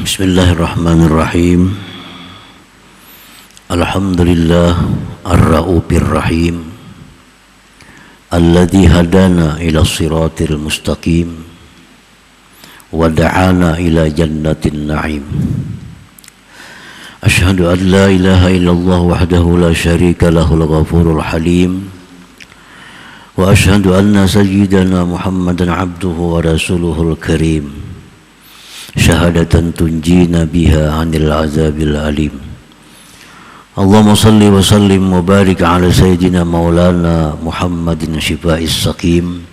Bismillahirrahmanirrahim. Alhamdulillah ar-ra'ufir rahim alladzi hadana ila siratil mustaqim wa da'ana ila jannatin na'im. Asyhadu an la ilaha illallah wahdahu la syarika lahul ghafurul halim wa asyhadu anna sayyidana Muhammadan abduhu wa rasuluhul karim. Syahadatan tunjina biha anil azabil alim. Allahumma salli wa sallim wa barik ala sayyidina maulana Muhammadin syifa'is saqim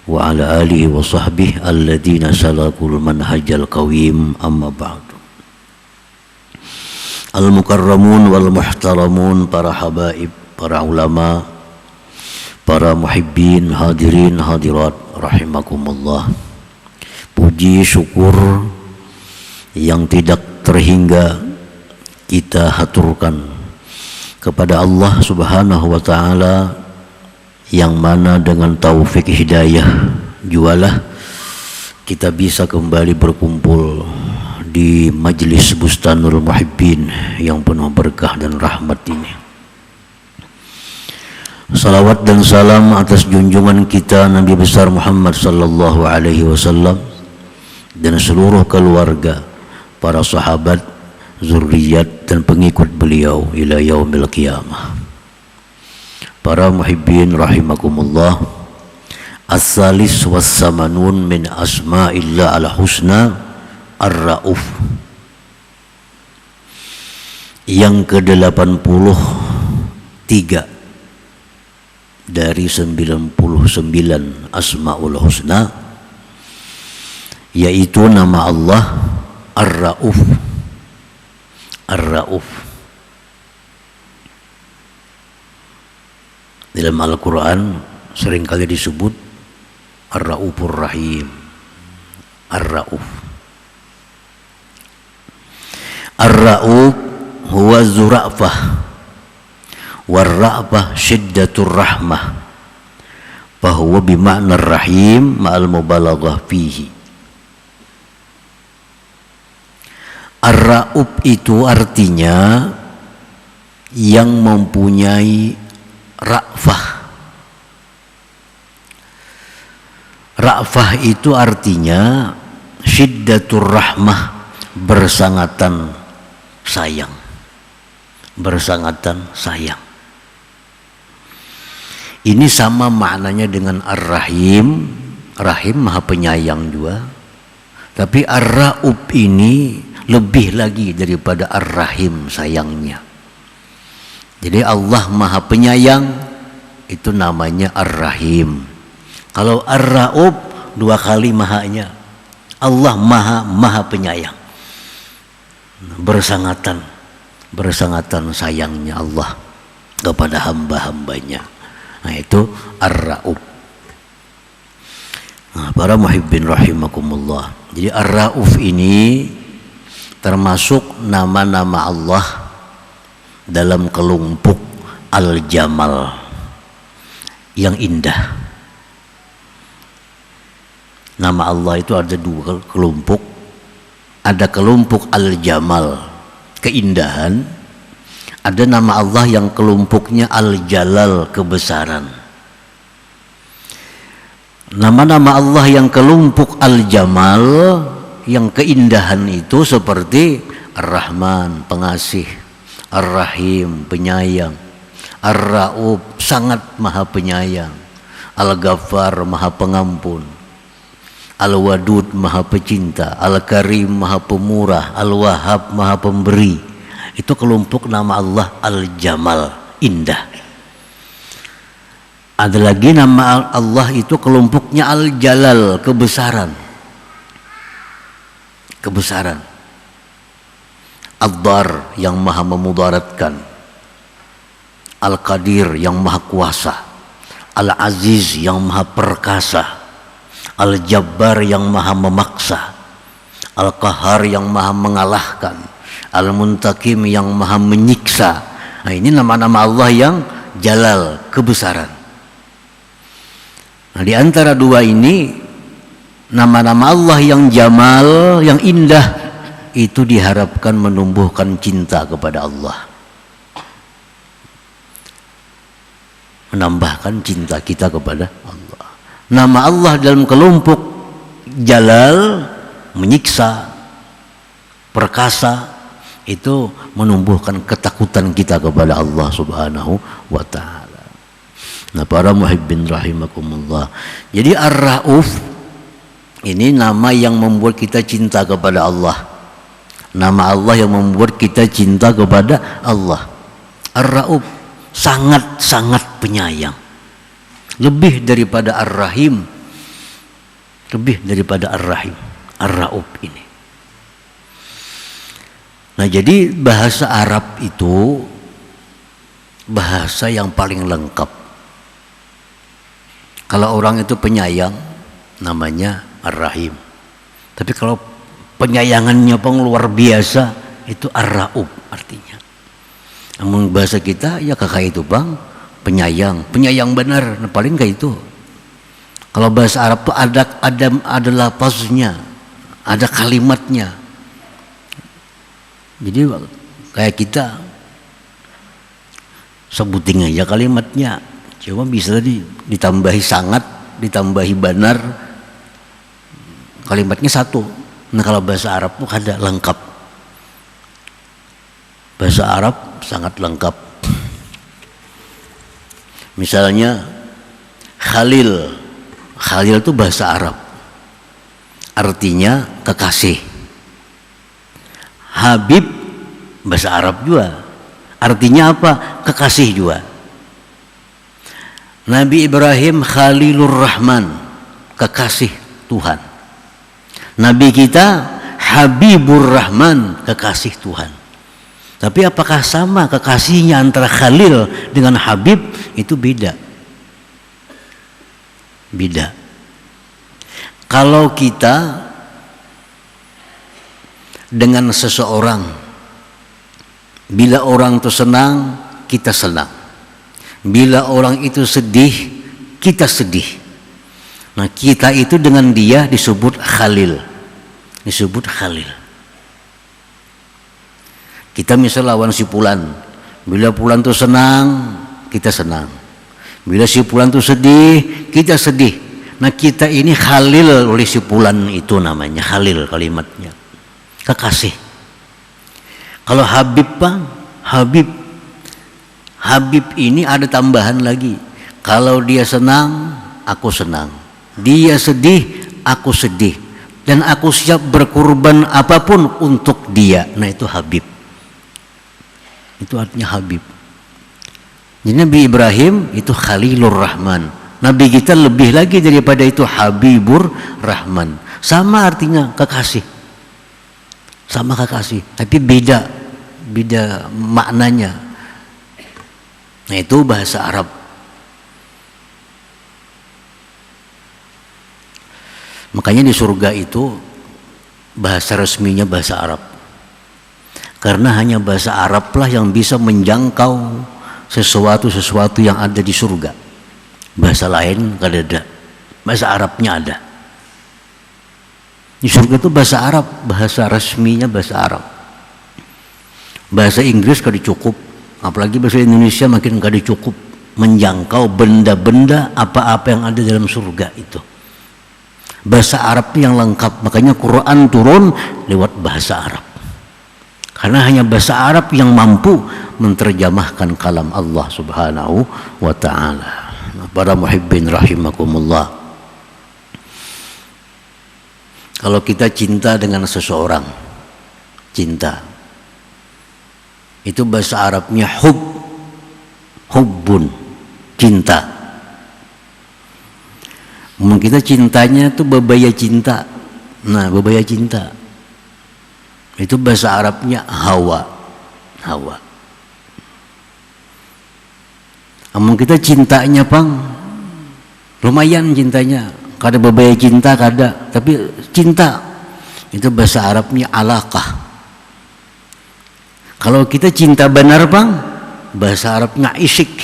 wa ala alihi wa sahbihi alladhina salakul manhajal qawim, amma ba'du. Al-mukarramun wal muhtaramun, para habaib, para ulama, para muhibbin, hadirin hadirat rahimakumullah. Puji syukur yang tidak terhingga kita haturkan kepada Allah Subhanahu wa ta'ala, yang mana dengan taufik hidayah jualah kita bisa kembali berkumpul di majlis Bustanul Muhibbin yang penuh berkah dan rahmat ini. Salawat dan salam atas junjungan kita Nabi besar Muhammad sallallahu alaihi wasallam dan seluruh keluarga, para sahabat, zurriyat dan pengikut beliau ila yaumil qiyamah. Para muhibbin rahimakumullah, as-salis was-samanun min asma'illah al-husna ar-ra'uf. Yang ke-83 dari 99 asma'ul husna, yaitu nama Allah Ar-Ra'uf. Ar-Ra'uf dalam Al-Quran seringkali disebut Ar-Ra'ufur Rahim. Ar-Ra'uf. Ar-Ra'uf huwa zura'fah war-ra'fah syiddatur rahmah, fahuwa bima'na ar-rahim ma'al mubalaghah fihi. Ar-Ra'uf itu artinya yang mempunyai ra'fah. Ra'fah itu artinya syiddatur rahmah, bersangatan sayang. Bersangatan sayang. Ini sama maknanya dengan Ar-Rahim. Rahim maha penyayang juga. Tapi Ar-Ra'uf ini lebih lagi daripada Ar-Rahim sayangnya. Jadi Allah maha penyayang, itu namanya Ar-Rahim. Kalau Ar-Ra'uf dua kali mahanya. Allah maha penyayang. Bersangatan sayangnya Allah kepada hamba-hambanya. Nah, itu Ar-Ra'uf. Nah, para muhibbin rahimakumullah. Jadi Ar-Ra'uf ini termasuk nama-nama Allah dalam kelompok Al-Jamal, yang indah. Nama Allah itu ada dua kelompok. Ada kelompok Al-Jamal, keindahan. Ada nama Allah yang kelompoknya Al-Jalal, kebesaran. Nama-nama Allah yang kelompok Al-Jamal, yang keindahan itu seperti Ar-Rahman, pengasih, Ar-Rahim, penyayang, Ar-Ra'uf, sangat maha penyayang, Al-Ghaffar, maha pengampun, Al-Wadud, maha pecinta, Al-Karim, maha pemurah, Al-Wahhab, maha pemberi. Itu kelompok nama Allah Al-Jamal, indah. Ada lagi nama Allah itu kelompoknya Al-Jalal, kebesaran. Kebesaran. Ad-Dar, yang maha memudaratkan. Al-Qadir, yang maha kuasa. Al-Aziz, yang maha perkasa. Al-Jabbar, yang maha memaksa. Al-Qahar, yang maha mengalahkan. Al-Muntakim, yang maha menyiksa. Nah, ini nama-nama Allah yang Jalal, kebesaran. Nah, di antara dua ini, nama-nama Allah yang Jamal, yang indah, itu diharapkan menumbuhkan cinta kepada Allah, menambahkan cinta kita kepada Allah. Nama Allah dalam kelompok Jalal, menyiksa, perkasa, itu menumbuhkan ketakutan kita kepada Allah Subhanahu wa ta'ala. Nah, para muhibbin rahimakumullah, jadi Ar-Rauf ini nama yang membuat kita cinta kepada Allah, nama Allah yang membuat kita cinta kepada Allah. Ar-Rauf, sangat-sangat penyayang, lebih daripada Ar-Rahim, lebih daripada Ar-Rahim, Ar-Rauf ini. Nah, jadi bahasa Arab itu bahasa yang paling lengkap. Kalau orang itu penyayang, namanya Ar-Rahim. Tapi kalau penyayangannya pun luar biasa, itu Ar-Rauf artinya. Namun bahasa kita ya kakak itu bang, penyayang benar, nah, paling kayak itu. Kalau bahasa Arab itu ada lafaznya, ada kalimatnya. Jadi kayak kita sebutin aja kalimatnya, cuma bisa tadi ditambahi sangat, ditambahi benar, kalimatnya satu. Nah, kalau bahasa Arab itu ada lengkap. Bahasa Arab sangat lengkap. Misalnya Khalil, Khalil itu bahasa Arab, artinya kekasih. Habib bahasa Arab juga, artinya apa? Kekasih juga. Nabi Ibrahim Khalilur Rahman, kekasih Tuhan. Nabi kita Habibur Rahman, kekasih Tuhan. Tapi apakah sama kekasihnya antara Khalil dengan Habib? Itu beda. Beda. Kalau kita dengan seseorang, bila orang itu senang, kita senang. Bila orang itu sedih, kita sedih. Nah, kita itu dengan dia disebut Khalil. Disebut Khalil. Kita misal lawan si Fulan, bila Fulan itu senang, kita senang. Bila si Fulan itu sedih, kita sedih. Nah, kita ini Khalil oleh si Fulan, itu namanya Khalil kalimatnya. Kekasih. Kalau Habib bang, Habib ini ada tambahan lagi. Kalau dia senang, aku senang. Dia sedih, aku sedih. Dan aku siap berkorban apapun untuk dia. Nah, itu Habib. Itu artinya Habib. Jadi Nabi Ibrahim itu Khalilur Rahman. Nabi kita lebih lagi daripada itu, Habibur Rahman. Sama artinya kekasih. Sama kekasih, tapi beda maknanya. Nah, itu bahasa Arab. Makanya di surga itu bahasa resminya bahasa Arab, karena hanya bahasa Arab lah yang bisa menjangkau sesuatu yang ada di surga. Bahasa lain gak ada, bahasa Arabnya ada. Di surga itu bahasa Arab, bahasa resminya bahasa Arab. Bahasa Inggris kada cukup, apalagi bahasa Indonesia makin kada cukup menjangkau benda-benda apa-apa yang ada dalam surga itu. Bahasa Arab yang lengkap, makanya Quran turun lewat bahasa Arab. Karena hanya bahasa Arab yang mampu menerjemahkan kalam Allah Subhanahu wa ta'ala. Para muhibbin rahimakumullah, kalau kita cinta dengan seseorang, cinta itu bahasa Arabnya hubbun, cinta. Mungkin kita cintanya itu bebaya cinta. Nah, bebaya cinta itu bahasa Arabnya hawa. Mungkin kita cintanya pang lumayan cintanya, kada bebaya cinta kada, tapi cinta itu bahasa Arabnya alaqah. Kalau kita cinta benar bang, bahasa Arabnya isyik.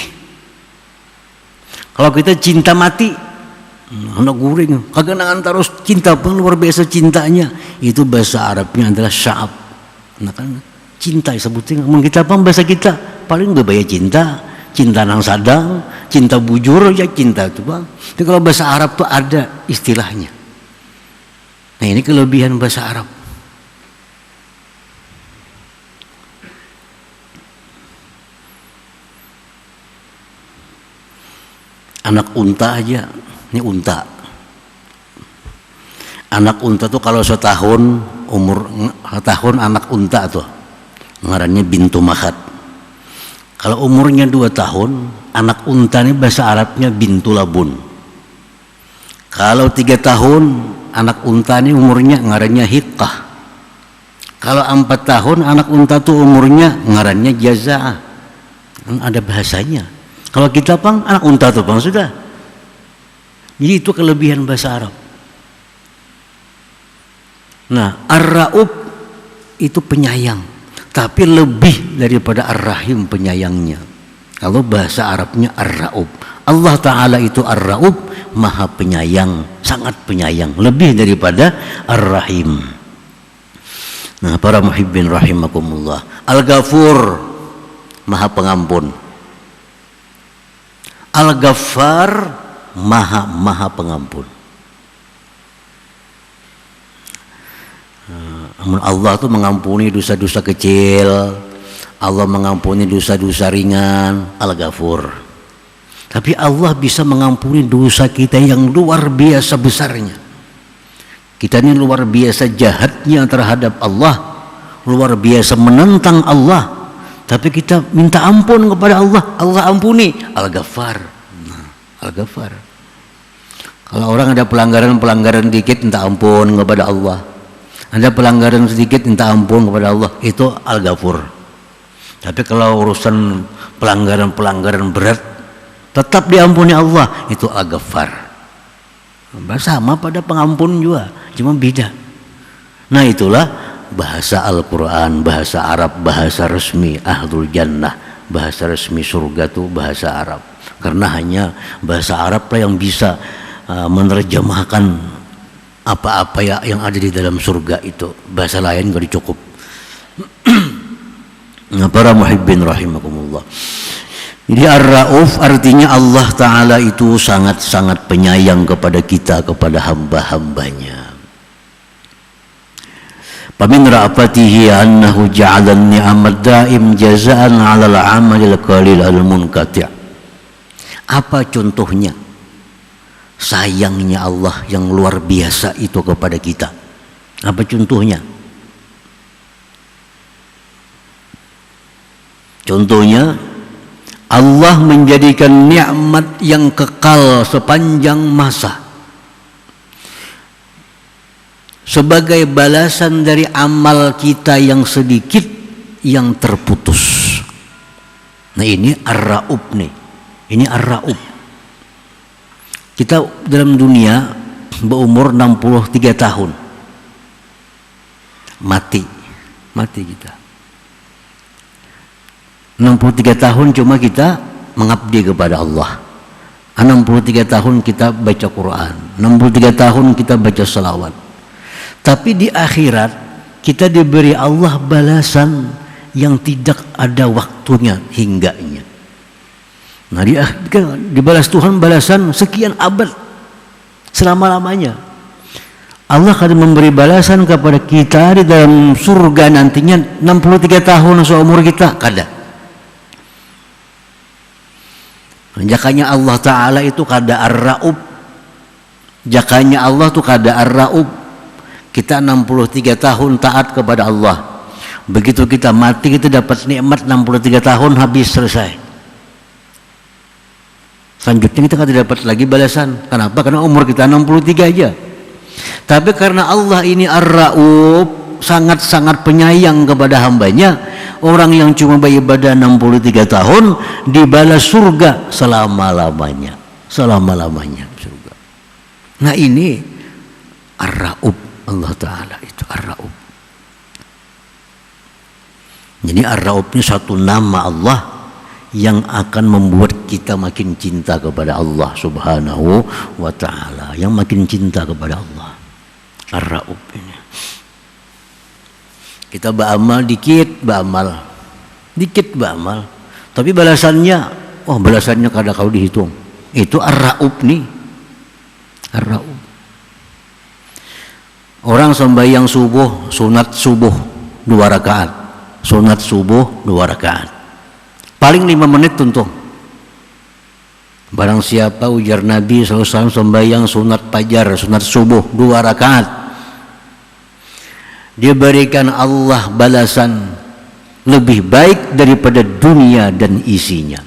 Kalau kita cinta mati, anak guring, kagak nangan terus cinta bang, luar biasa cintanya, itu bahasa Arabnya adalah sya'ab. Nah kan cinta sebutin mun kita apa bahasa kita paling bebaya cinta nang sadang, cinta bujur ya cinta itu bang. Tapi kalau bahasa Arab tuh ada istilahnya. Nah ini kelebihan bahasa Arab. Anak unta aja, ini unta. Anak unta tuh kalau setahun anak unta tuh ngarannya bintu mahat. Kalau umurnya 2 tahun, anak unta ini bahasa Arabnya bintu labun. Kalau 3 tahun, anak unta ini umurnya ngarannya hiqqah. Kalau 4 tahun, anak unta tuh umurnya ngarannya jaza'ah. Kan ada bahasanya. Kalau kita pang anak unta tuh bang sudah. Jadi itu kelebihan bahasa Arab. Nah, Ar-Ra'ub itu penyayang, tapi lebih daripada Ar-Rahim penyayangnya. Kalau bahasa Arabnya Ar-Ra'ub. Allah Ta'ala itu Ar-Ra'ub, maha penyayang, sangat penyayang, lebih daripada Ar-Rahim. Nah, para muhibbin rahimakumullah. Al-Ghafur, maha pengampun. Al-Ghaffar, maha pengampun. Allah itu mengampuni dosa-dosa kecil, Allah mengampuni dosa-dosa ringan, Al-Ghafur. Tapi Allah bisa mengampuni dosa kita yang luar biasa besarnya. Kita ini luar biasa jahatnya terhadap Allah, luar biasa menentang Allah. Tapi kita minta ampun kepada Allah, Allah ampuni. Al-Ghaffar. Nah, Al-Ghaffar. Kalau orang ada pelanggaran dikit minta ampun kepada Allah. Ada pelanggaran sedikit minta ampun kepada Allah, itu Al-Ghafur. Tapi kalau urusan pelanggaran berat tetap diampuni Allah, itu Al-Ghaffar. Sama pada pengampun juga, cuma beda. Nah itulah bahasa Al-Quran, bahasa Arab, bahasa resmi Ahlul Jannah, bahasa resmi surga itu bahasa Arab. Karena hanya bahasa Arab lah yang bisa menerjemahkan apa-apa ya yang ada di dalam surga itu. Bahasa lain gak dicukup. Nah, para muhibbin rahimakumullah. Jadi Ar-Ra'uf artinya Allah Ta'ala itu sangat-sangat penyayang kepada kita, kepada hamba-hambanya. Famin ra'afatihi annahu ja'ala ni'amad da'im jazaan 'alal 'amalil qalil al-munqati'. Apa contohnya sayangnya Allah yang luar biasa itu kepada kita? Apa contohnya? Contohnya Allah menjadikan nikmat yang kekal sepanjang masa sebagai balasan dari amal kita yang sedikit yang terputus. Nah ini Ar-Ra'ub nih. Ini Ar-Ra'ub. Kita dalam dunia berumur 63 tahun. Mati kita. 63 tahun cuma kita mengabdi kepada Allah. 63 tahun kita baca Quran. 63 tahun kita baca salawat. Tapi di akhirat kita diberi Allah balasan yang tidak ada waktunya hingganya. Nah dibalas Tuhan balasan sekian abad selama-lamanya. Allah akan memberi balasan kepada kita di dalam surga nantinya 63 tahun seumur kita kada. Jakanya Allah Ta'ala itu kada Ar-Ra'ub. Jakanya Allah itu kada Ar-Ra'ub. Kita 63 tahun taat kepada Allah. Begitu kita mati kita dapat nikmat 63 tahun habis selesai. Selanjutnya kita tidak dapat lagi balasan. Kenapa? Karena umur kita 63 aja. Tapi karena Allah ini Ar-Ra'ub, sangat-sangat penyayang kepada hambanya, orang yang cuma beribadah 63 tahun dibalas surga selama-lamanya. Selama-lamanya surga. Nah ini Ar-Ra'ub. Allah Ta'ala itu Ar-Ra'ub. Jadi Ar-Ra'ub ini satu nama Allah yang akan membuat kita makin cinta kepada Allah Subhanahu wa Ta'ala, yang makin cinta kepada Allah. Ar-Ra'ub ini. Kita beramal dikit, beramal, tapi balasannya, balasannya kada kau dihitung. Itu ar-ra'ub nih, ar-ra'ub. Orang sembahyang subuh, sunat subuh 2 rakaat, sunat subuh 2 rakaat, paling 5 menit tuntung. Barang siapa, ujar Nabi SAW, sembahyang sunat fajar, sunat subuh 2 rakaat, dia berikan Allah balasan lebih baik daripada dunia dan isinya.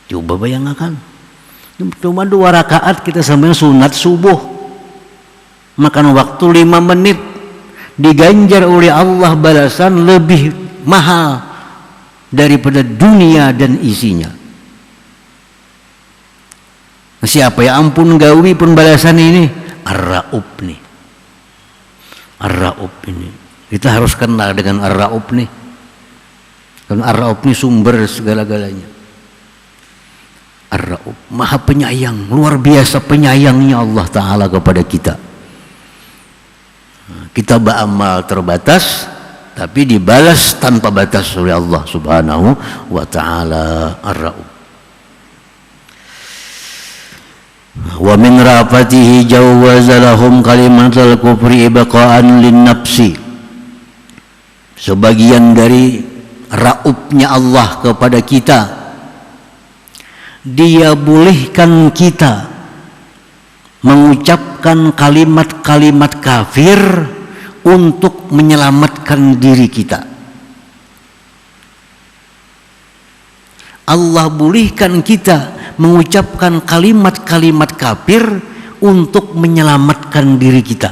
Coba bayangkan, cuma 2 rakaat kita sampai sunat subuh, makan waktu 5 menit, diganjar oleh Allah balasan lebih mahal daripada dunia dan isinya. Siapa ya ampun gawi pun balasan ini, ar-ra'ub nih, ar-ra'ub ini. Kita harus kenal dengan ar-ra'ub nih, karena ar-ra'ub ini sumber segala-galanya. Ar-ra'ub, maha penyayang, luar biasa penyayangnya Allah Ta'ala kepada kita. Kita beramal terbatas, tapi dibalas tanpa batas oleh Allah Subhanahu wa Ta'ala. Ar-ra'ub. Wa min rafatihi jawwaza lahum kalimatul kufri ibqa'an lin nafsi. Sebagian dari ra'ubnya Allah kepada kita, dia bolehkan kita mengucapkan kalimat-kalimat kafir untuk menyelamatkan diri kita. Allah bolehkan kita mengucapkan kalimat-kalimat kafir untuk menyelamatkan diri kita.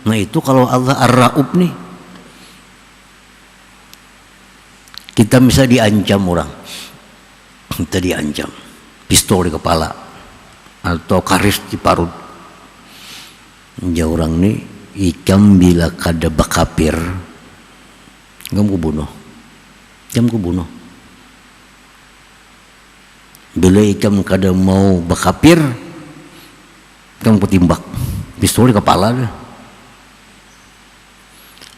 Nah itu kalau Allah ar-ra'ub nih. Kita bisa diancam orang, kita diancam pistol di kepala atau karis di parut. Ya orang nih, ikam bila kada bakapir, kamu bunuh, kamu bunuh. Bila ikam kada mau bakapir, kamu timbak pistol di kepala deh.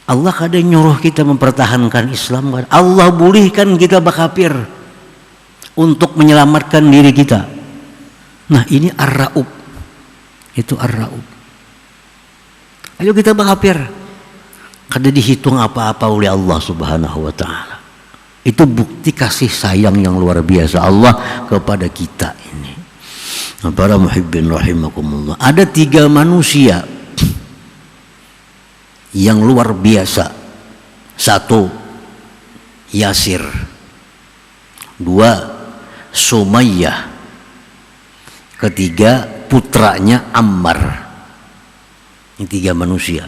Allah kada nyuruh kita mempertahankan Islam kan? Allah bolehkan kita bakapir untuk menyelamatkan diri kita. Nah ini ar-ra'ub, itu ar-ra'ub. Ayo kita bakapir, kada dihitung apa-apa oleh Allah Subhanahu wa Ta'ala. Itu bukti kasih sayang yang luar biasa Allah kepada kita ini. Para muhibbin rahimakumullah, ada 3 manusia yang luar biasa. 1 Yasir, 2 Sumayyah, 3 putranya Ammar. Ini 3 manusia.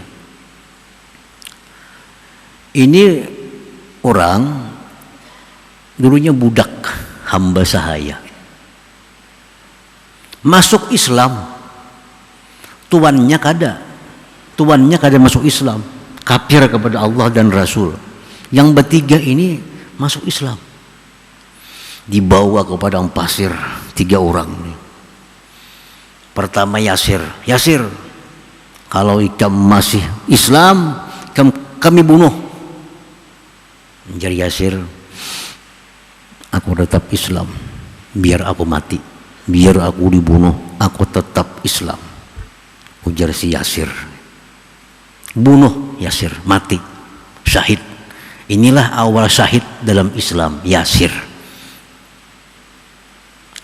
Ini orang dulunya budak hamba sahaya, masuk Islam, tuannya kada masuk Islam, kafir kepada Allah dan Rasul. Yang bertiga ini masuk Islam, dibawa ke padang pasir 3 orang ini. Pertama Yasir, kalau ikam masih Islam kami bunuh. Menjadi Yasir, aku tetap Islam, biar aku mati, biar aku dibunuh, aku tetap Islam. Ujar si Yasir, bunuh Yasir, mati, syahid. Inilah awal syahid dalam Islam, Yasir.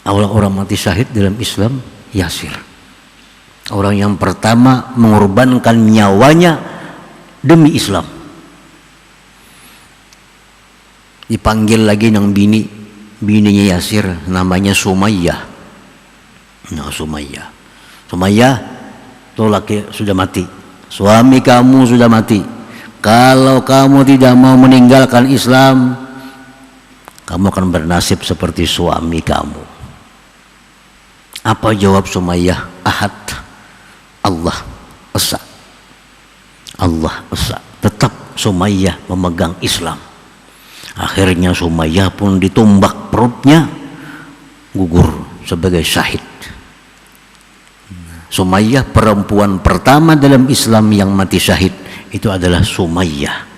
Awal orang mati syahid dalam Islam, Yasir. Orang yang pertama mengorbankan nyawanya demi Islam. Dipanggil lagi nang bininya Yasir, namanya Sumayyah. Nah Sumayyah tuh laki sudah mati, suami kamu sudah mati. Kalau kamu tidak mau meninggalkan Islam, kamu akan bernasib seperti suami kamu. Apa jawab Sumayyah? Ahad, Allah Esa. Allah Esa. Tetap Sumayyah memegang Islam. Akhirnya Sumayyah pun ditumbak perutnya, gugur sebagai syahid. Sumayyah perempuan pertama dalam Islam yang mati syahid. itu adalah Sumayyah.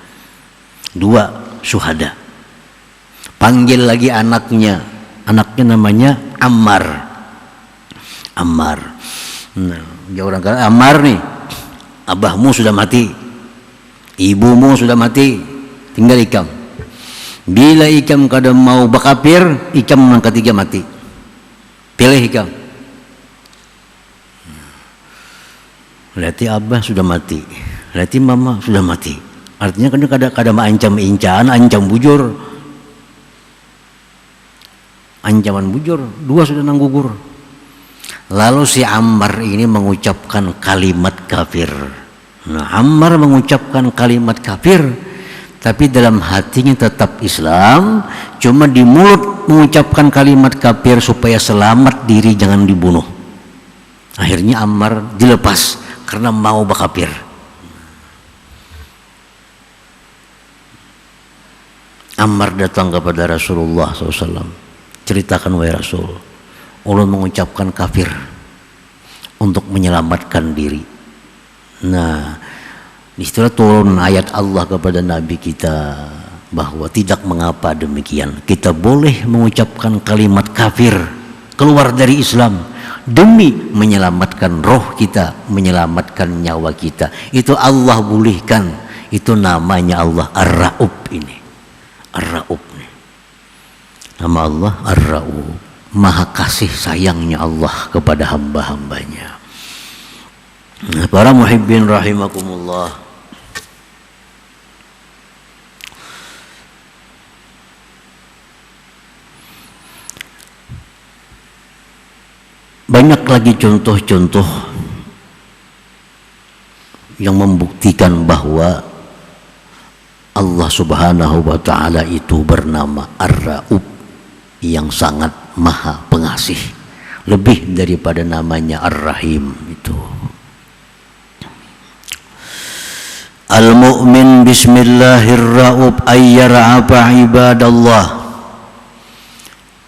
2 syuhada. Panggil lagi anaknya namanya Ammar. Nah, dia orang kata, Ammar nih, abahmu sudah mati, ibumu sudah mati, tinggal ikam. Bila ikam kadang mau bakapir, ikam yang ketiga mati. Pilih ikam. Lihat abah sudah mati, lihat mama sudah mati. Artinya kan kadang ancam incan, ancam bujur. Ancaman bujur, 2 sudah nang gugur. Lalu si Ammar ini mengucapkan kalimat kafir. Nah, Ammar mengucapkan kalimat kafir, tapi dalam hatinya tetap Islam, cuma di mulut mengucapkan kalimat kafir supaya selamat diri jangan dibunuh. Akhirnya Ammar dilepas karena mau bakafir. Ammar datang kepada Rasulullah SAW, ceritakan wahai Rasul, ulun mengucapkan kafir untuk menyelamatkan diri. Nah, disitulah turun ayat Allah kepada Nabi kita bahwa tidak mengapa demikian, kita boleh mengucapkan kalimat kafir keluar dari Islam demi menyelamatkan roh kita, menyelamatkan nyawa kita. Itu Allah bolehkan. Itu namanya Allah Ar-Ra'ub ini. Ar-Ra'ub nih. Nama Allah Ar-Ra'ub, maha kasih sayangnya Allah kepada hamba-hambanya. Nah, para muhibbin rahimakumullah, banyak lagi contoh-contoh yang membuktikan bahwa Allah Subhanahu wa ta'ala itu bernama Ar-Ra'ub, yang sangat maha pengasih, lebih daripada namanya Ar-Rahim itu. Al-mu'min bismillahirra'ub ayyara'afa ibadallah.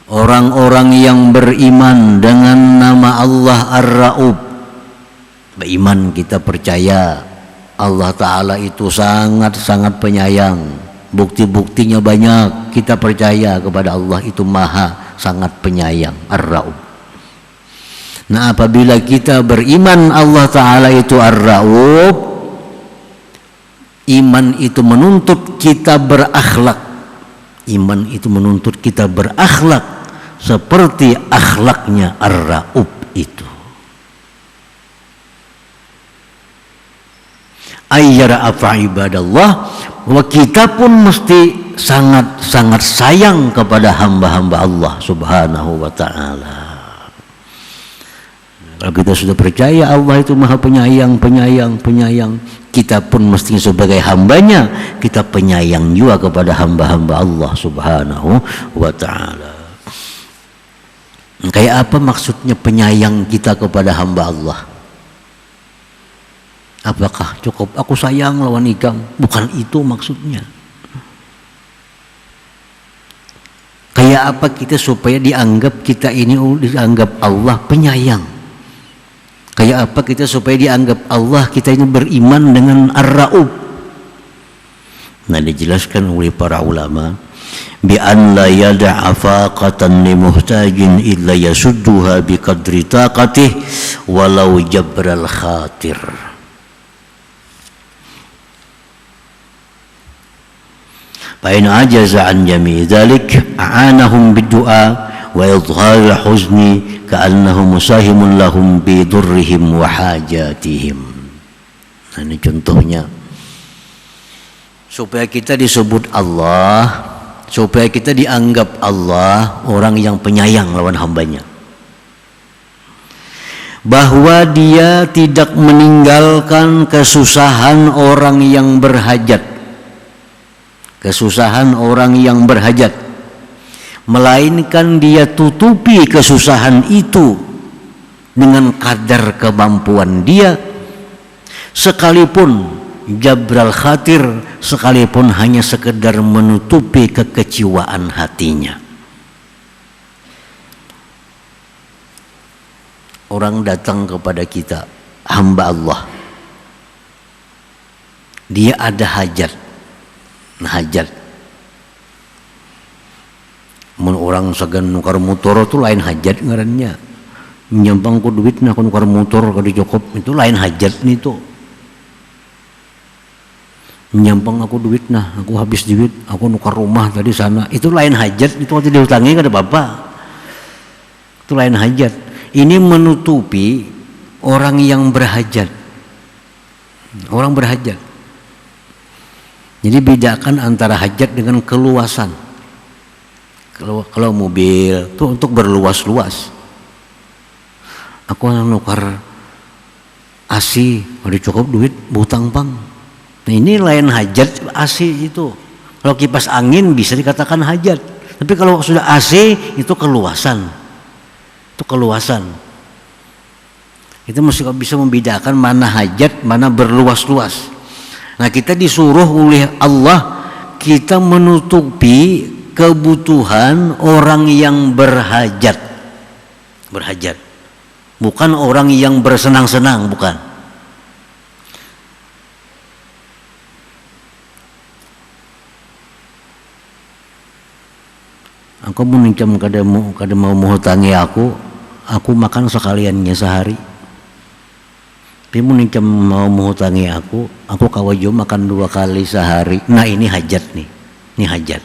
Orang-orang yang beriman dengan nama Allah Ar-Ra'ub, beriman kita percaya Allah Ta'ala itu sangat-sangat penyayang. Bukti-buktinya banyak. Kita percaya kepada Allah itu maha sangat penyayang, Ar-Ra'ub. Nah, apabila kita beriman Allah Ta'ala itu Ar-Ra'ub, iman itu menuntut kita berakhlak. Iman itu menuntut kita berakhlak seperti akhlaknya Ar-Ra'ub itu. Ayyara'afa ibadallah, bahwa kita pun mesti sangat-sangat sayang kepada hamba-hamba Allah Subhanahu wa ta'ala. Kalau kita sudah percaya Allah itu maha penyayang, kita pun mesti sebagai hambanya, kita penyayang juga kepada hamba-hamba Allah Subhanahu wa ta'ala. Kayak apa maksudnya penyayang kita kepada hamba Allah? Apakah cukup aku sayang lawan ikam? Bukan itu maksudnya. Kayak apa kita supaya dianggap kita ini dianggap Allah penyayang? Kayak apa kita supaya dianggap Allah kita ini beriman dengan Ar-Ra'ub? Nah, dijelaskan oleh para ulama, bi an la yada'a faqatan li muhtajin illa yasudduha bi qadri taqatih walau jabral khatir. فإن عجز عن جميع ذلك أعانهم بالدعاء وإظهار الحزن كأنه مساهم لهم بضرهم وحاجاتهم. Nah, ini contohnya supaya kita disebut Allah, supaya kita dianggap Allah orang yang penyayang lawan hambanya, bahwa dia tidak meninggalkan kesusahan orang yang berhajat, kesusahan orang yang berhajat, melainkan dia tutupi kesusahan itu dengan kadar kemampuan dia, sekalipun jabral khatir, sekalipun hanya sekedar menutupi kekecewaan hatinya. Orang datang kepada kita, hamba Allah, dia ada hajat. Nah, hajat mun orang sagan nukar motor itu lain hajat ngarannya. Nyampang ku duit nah ku nukar motor ka dicokop itu lain hajat nih tuh. Nyampang aku duit nah aku habis duit aku nukar rumah tadi sana itu lain hajat, itu waktu diutangi kada apa-apa. Itu lain hajat. Ini menutupi orang yang berhajat. Orang berhajat. Jadi bedakan antara hajat dengan keluasan. Kalau mobil itu untuk berluas-luas. Aku nukar AC, ada cukup duit, butang pang. Nah ini lain hajat AC itu. Kalau kipas angin bisa dikatakan hajat. Tapi kalau sudah AC itu keluasan. Itu keluasan. Itu mesti bisa membedakan mana hajat, mana berluas-luas. Nah kita disuruh oleh Allah kita menutupi kebutuhan orang yang berhajat. Berhajat. Bukan orang yang bersenang-senang, bukan. Aku mencam kada mau hutangi aku makan sekaliannya sehari. Tapi mencam mau hutangi aku kawajo makan 2 kali sehari. Nah ini hajat nih, ini hajat.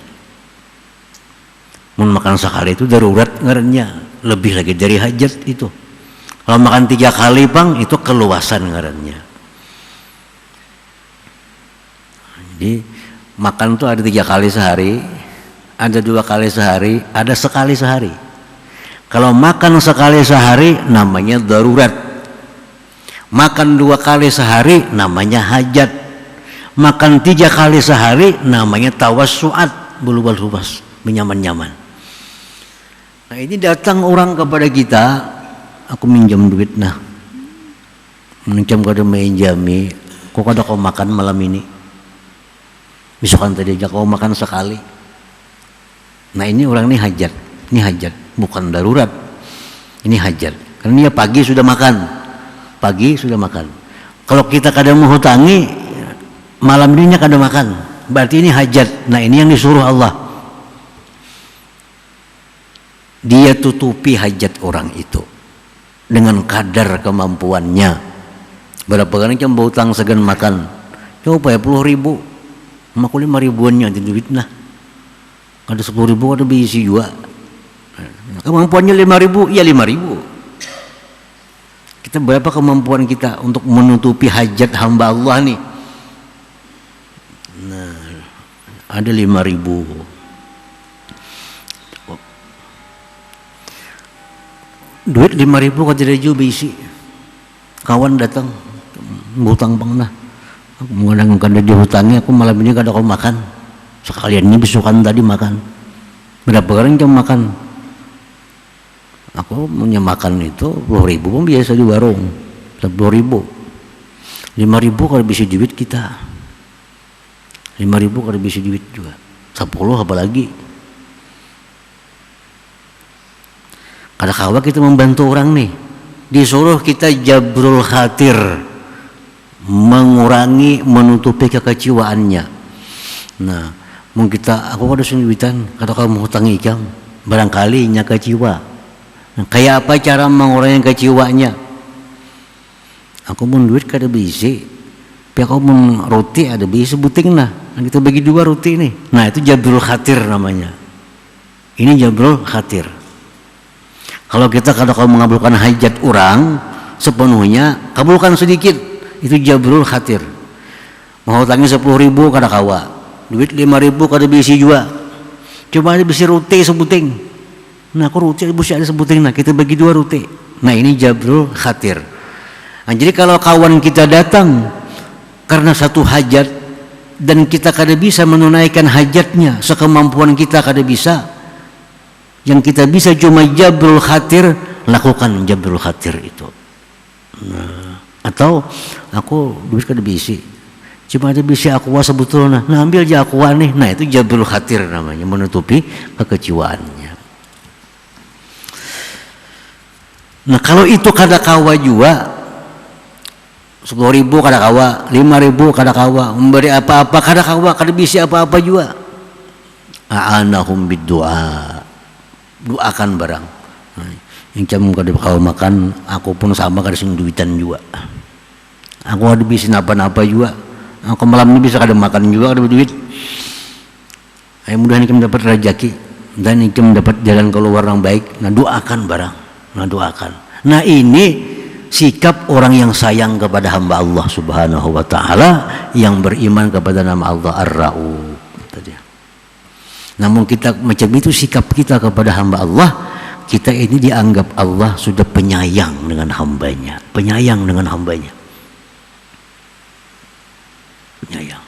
Mau makan sekali itu darurat ngarannya, lebih lagi dari hajat itu. Kalau makan 3 kali bang itu keluasan ngarannya. Jadi makan tuh ada 3 kali sehari, ada 2 kali sehari, ada sekali sehari. Kalau makan sekali sehari namanya darurat. Makan 2 kali sehari namanya hajat. Makan 3 kali sehari namanya tawassuat, bulu-bulu menyaman-nyaman. Nah ini datang orang kepada kita, aku minjam duit nah. Minjam kada menjami, kok kada kau makan malam ini. Misalkan tadi aja kau makan sekali. Nah ini orang ini hajat, bukan darurat. Ini hajat. Karena dia pagi sudah makan. Kalau kita kada mau hutangi, malam ini kada makan. Berarti ini hajat. Nah ini yang disuruh Allah. Dia tutupi hajat orang itu dengan kadar kemampuannya. Berapa kali jam utang segan makan? Coba ya 10.000, maku 5.000-annya di duit nah. Ada 10.000 ada bisi juga. Kemampuannya 5.000, ya 5.000. Kita berapa kemampuan kita untuk menutupi hajat hamba Allah nih? Nah, ada 5.000. Duit 5.000 kau tidak jauh bisi. Kawan datang, butang bang nah. Aku mengandang di hutannya, aku malam ini kada kau makan. Sekalian ini besukan tadi makan. Berapa kali jam makan? Aku punya makan itu 10.000 pun biasa di warung. 10.000. 5.000 kalau bisa duit kita. 5.000 kalau bisa duit juga. 10 apalagi. Kada kawa kita membantu orang nih. Disuruh kita jabrul khatir, mengurangi, menutupi kekecewaannya. Nah, mungkin kita aku ada sendirian, kata kamu hutang ikam, barangkali nya kecewa. Nah, kayak apa cara mengurangi kecewanya? Aku mau duit kada bisa, tapi aku mau roti ada bisa buting nah. Kita bagi 2 roti nih. Nah itu jabrul khatir namanya. Ini jabrul khatir. Kalau kita kada kau mengabulkan hajat orang sepenuhnya, kabulkan sedikit. Itu jabrul khatir. Mau hutangnya 10.000 kada kawa. Duit 5.000 kada bisa juga. Coba ada bisa roti sebuting. Nah aku roti bisa ada sebuting. Nah kita bagi 2 roti. Nah ini jabrul khatir. Nah, jadi kalau kawan kita datang karena satu hajat dan kita kada bisa menunaikan hajatnya, sekemampuan kita kada bisa, yang kita bisa cuma jabrul khatir, lakukan jabrul khatir itu. Nah, atau aku duit kada bisa, cuma ada bisa aqua sebetulnya, nah ambil aja aqua nih. Nah itu jabrul khatir namanya, menutupi kekecewaannya. Nah kalau itu kada kawa juga, 10.000 kada kawa, 5.000 kada kawa, memberi apa-apa kada kawa, kada bisa apa-apa juga. A'anahum bid-du'a, doakan barang. Yang cam kada kawa makan, aku pun sama kada sing duitan juga. Aku ada bisa napa-napa juga. Aku malam ini bisa kada makan juga, kada duit. Mudah-mudahan kita mendapat rezeki dan kita mendapat jalan keluar yang baik. Nah doakan barang, nah doakan. Nah ini sikap orang yang sayang kepada hamba Allah Subhanahu wa taala, yang beriman kepada nama Allah Ar-Rauf tadi. Namun kita macam itu sikap kita kepada hamba Allah, kita ini dianggap Allah sudah penyayang dengan hambanya, penyayang dengan hambanya. Penyayang.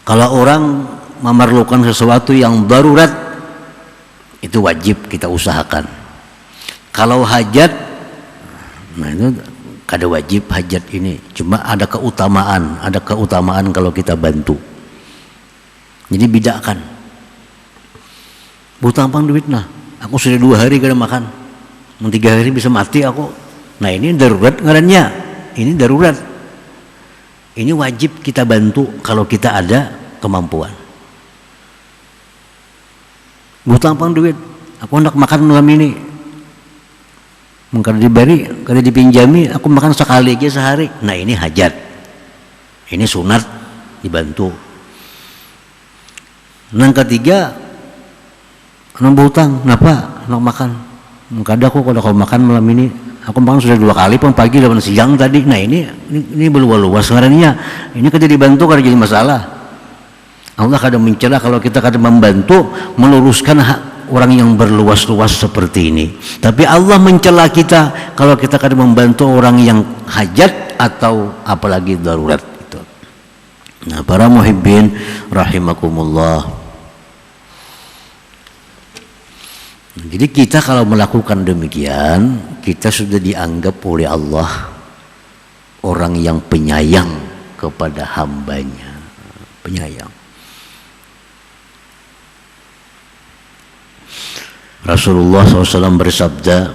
Kalau orang memerlukan sesuatu yang darurat, itu wajib kita usahakan. Kalau hajat, nah itu kada wajib hajat ini. Cuma ada keutamaan kalau kita bantu. Jadi bedakan. Butampang duit nah, aku sudah 2 hari kada makan, 3 hari bisa mati aku. Nah ini darurat ngarannya, ini darurat. Ini wajib kita bantu kalau kita ada kemampuan. Butampang duit, aku hendak makan malam ini. Mungkin diberi, kada dipinjami, aku makan sekali aja sehari. Nah ini hajat, ini sunat dibantu. Yang ketiga, nambah hutang, kenapa? Hendak makan. Mungkin aku kalau makan malam ini, aku makan sudah 2 kali, pagi dan siang tadi. Nah ini berluas ngarannya. Ini kada dibantu, kada jadi masalah. Allah kada mencela kalau kita kada membantu meluruskan orang yang berluas-luas seperti ini. Tapi Allah mencela kita kalau kita kada membantu orang yang hajat atau apalagi darurat itu. Nah, para muhibbin rahimakumullah. Jadi kita kalau melakukan demikian, kita sudah dianggap oleh Allah orang yang penyayang kepada hambanya, penyayang. Rasulullah SAW bersabda,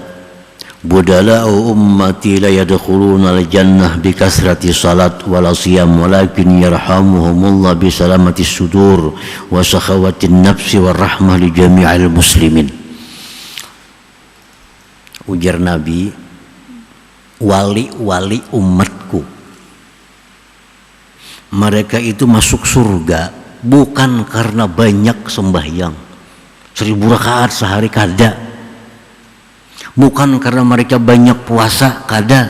budala'u ummati la yadkhuluna al-jannah bi kasrati salat wala siyam walakin yarhamuhumullah bi salamati sudur wa sakhawatin nafsi wa rahmah li jami'il muslimin. Ujar Nabi, wali-wali umatku, mereka itu masuk surga bukan karena banyak sembahyang 1000 rakaat sehari, kada. Bukan karena mereka banyak puasa, kada.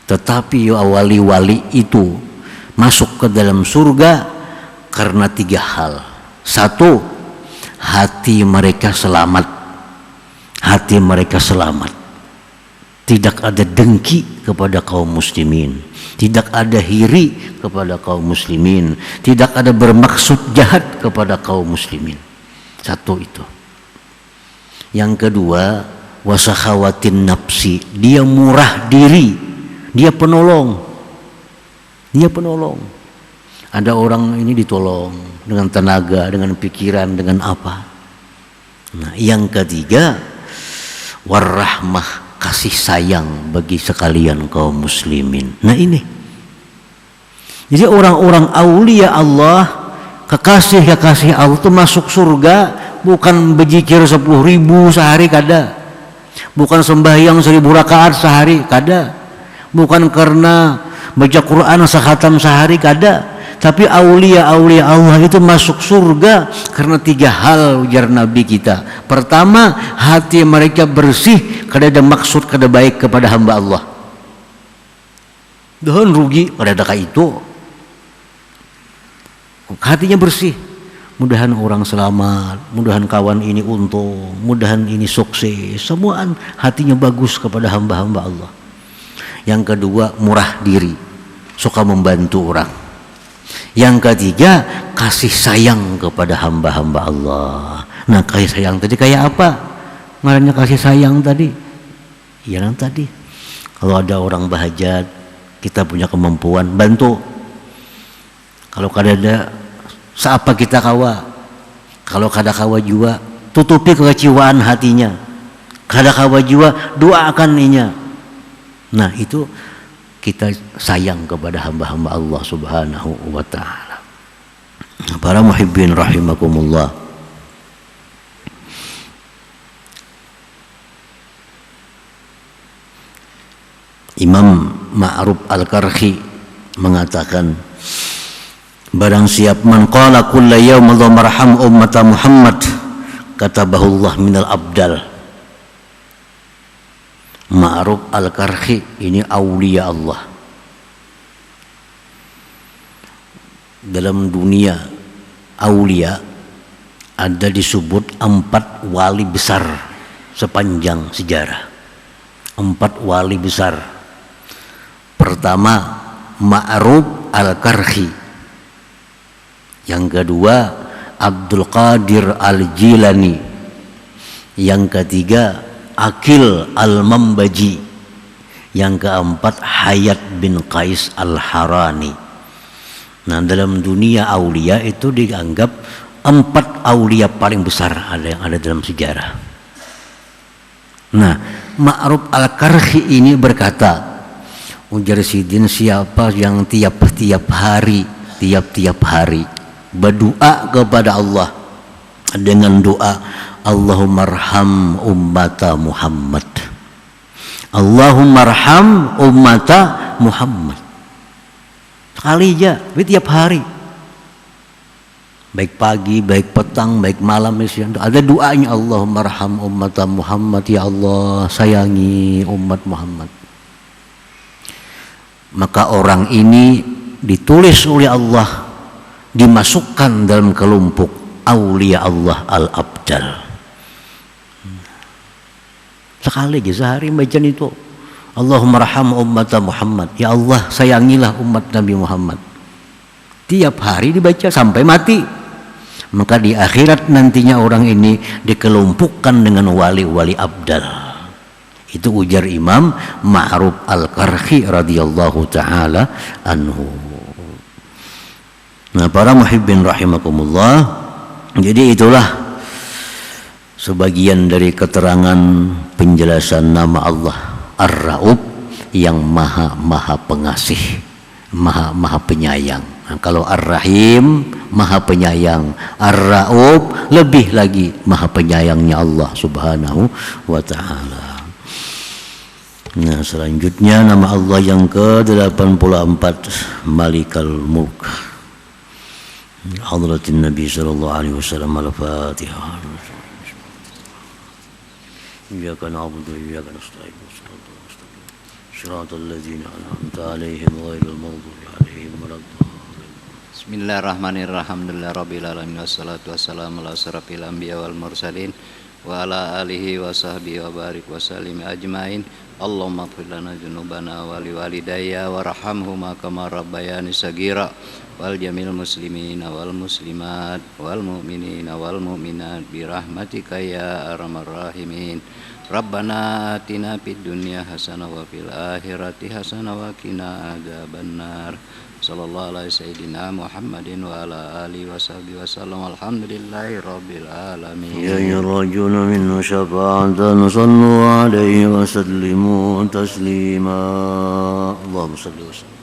Tetapi wali-wali itu masuk ke dalam surga karena 3 hal. 1, hati mereka selamat. Hati mereka selamat. Tidak ada dengki kepada kaum muslimin, tidak ada hiri kepada kaum muslimin, tidak ada bermaksud jahat kepada kaum muslimin. 1 itu. Yang kedua, wasakhawatin nafsi, dia murah diri, dia penolong. Dia penolong. Ada orang ini ditolong dengan tenaga, dengan pikiran, dengan apa. Nah, yang ketiga, warahmah, kasih sayang bagi sekalian kaum muslimin. Nah ini, jadi orang-orang aulia Allah, kekasih-kekasih Allah itu masuk surga bukan berzikir 10.000 sehari, kada. Bukan sembahyang 1000 rakaat sehari, kada. Bukan karena baca Quran sekhatam sehari, kada. Tapi aulia-aulia Allah itu masuk surga karena 3 hal, ujar Nabi kita. Pertama, hati mereka bersih, kada ada maksud kada baik kepada hamba Allah. Dan rugi kada ada itu. Hatinya bersih. Mudahan orang selamat, mudahan kawan ini untung, mudahan ini sukses. Semua hatinya bagus kepada hamba-hamba Allah. Yang kedua, murah diri, suka membantu orang. Yang ketiga, kasih sayang kepada hamba-hamba Allah. Nah, kasih sayang tadi kayak apa? Ngarannya kasih sayang tadi, yang tadi, kalau ada orang bahajat, kita punya kemampuan, bantu. Kalau kada ada, seapa kita kawa. Kalau kada kawa juga, tutupi kekecewaan hatinya. Kada kawajiwa doakan inya. Nah itu kita sayang kepada hamba-hamba Allah subhanahu wa ta'ala. Para muhibbin rahimakumullah. Imam Ma'ruf Al-Karhi mengatakan, barang siap man qala kulla yawm Allahumma arham ummata Muhammad katabahullah minal abdal. Ma'ruf Al-Karhi ini aulia Allah. Dalam dunia aulia ada disebut 4 wali besar sepanjang sejarah. 4 wali besar. Pertama Ma'ruf Al-Karhi, yang kedua Abdul Qadir Al-Jilani, yang ketiga Akil Al-Mambaji, yang keempat Hayat bin Qais Al-Harani. Nah dalam dunia aulia itu dianggap 4 aulia paling besar yang ada dalam sejarah. Nah Ma'ruf Al-Karhi ini berkata, ujar Sidin, siapa yang tiap-tiap hari berdoa kepada Allah dengan doa Allahumma arham ummata Muhammad, Allahumma arham ummata Muhammad, sekali aja, tiap hari, baik pagi, baik petang, baik malam, siang, ada doanya Allahumma arham ummata Muhammad, ya Allah sayangi umat Muhammad. Maka orang ini ditulis oleh Allah, dimasukkan dalam kelompok aulia Allah al-abdal. Sekali aja sehari baca itu Allahumma raham ummata Muhammad, ya Allah sayangilah umat Nabi Muhammad. Tiap hari dibaca sampai mati. Maka di akhirat nantinya orang ini dikelompokkan dengan wali-wali abdal. Itu ujar Imam Ma'ruf Al-Karhi radhiyallahu taala anhu. Nah para muhibbin rahimakumullah, jadi itulah sebagian dari keterangan penjelasan nama Allah Ar-Ra'ub yang maha pengasih, maha penyayang. Nah, kalau Ar-Rahim maha penyayang, Ar-Ra'ub lebih lagi maha penyayangnya Allah subhanahu wa ta'ala. Nah selanjutnya nama Allah yang ke-84 Malikal Mulk. Hadratin Nabi sallallahu alaihi wasallam. Al-Fatihah. Iyyaka na'budu wa iyyaka nasta'in. Shiratal ladzina an'amta 'alaihim ghairil maghdubi 'alaihim waladdallin. Bismillahirrahmanirrahim. Alhamdulillahirabbil alamin wassalatu wassalamu ala asyrafil anbiya wal mursalin wa ala alihi wa sahbihi wa barik wa sallim ajmain. Allahumma ighfir lana dzunubana wa liwalidayya warhamhuma kama rabbayani sagira wal jamil muslimina wal muslimat wal mu'minina wal mu'minat bi rahmatika ya arhamar rahimin. Rabbana atina fid dunya hasanah wa fil akhirati hasanah wa qina adzabannar. Sallallahu alaihi sayyidina Muhammadin wa ala alihi wa sahbihi wa sallam. Alhamdulillahi rabbil alamin. Ya yarjuna minhu syafa'atan sallu alaihi wa sallimu taslima. Allahumma salli wa sallim.